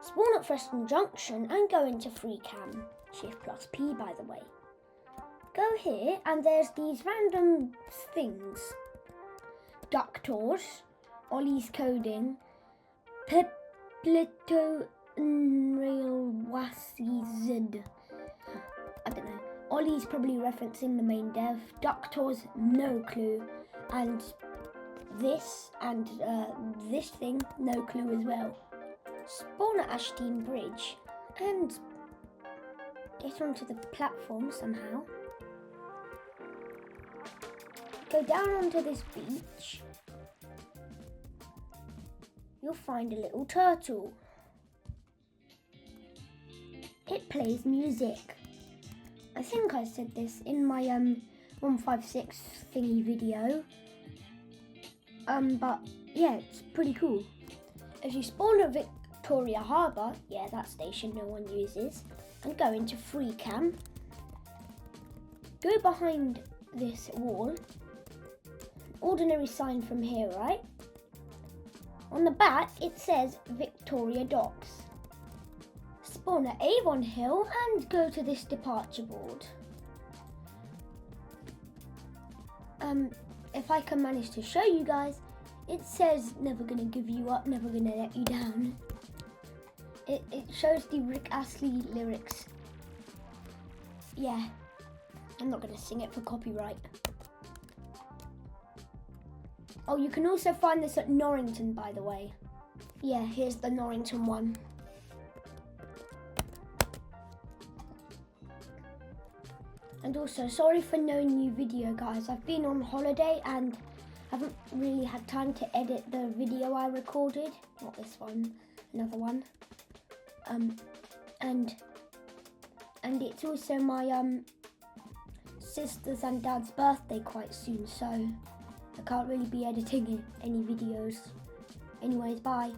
Spawn at Preston Junction and go into free cam. Shift plus P, by the way. Go here and there's these random things. Ductors, Ollie's Coding, Peplito Unreal Wasized. I don't know. Ollie's probably referencing the main dev. Ductors, no clue. And this thing, no clue as well. Spawn at Ashton Bridge and get onto the platform somehow. Go down onto this beach. You'll find a little turtle. It plays music. I think I said this in my 156 thingy video. But yeah, it's pretty cool. If you spawn at Victoria Harbour, yeah, that station no one uses, and go into free cam, go behind this wall, ordinary sign from here, right? On the back it says Victoria Docks. Spawn at Avon Hill and go to this departure board. If I can manage to show you guys, it says never gonna give you up, never gonna let you down. It shows the Rick Astley lyrics. Yeah, I'm not gonna sing it for copyright. Oh, you can also find this at Norrington, by the way. Yeah, here's the Norrington one. And also, sorry for no new video, guys. I've been on holiday and haven't really had time to edit the video I recorded. Not this one, another one. And it's also my sister's and dad's birthday quite soon, so I can't really be editing any videos. Anyways, bye.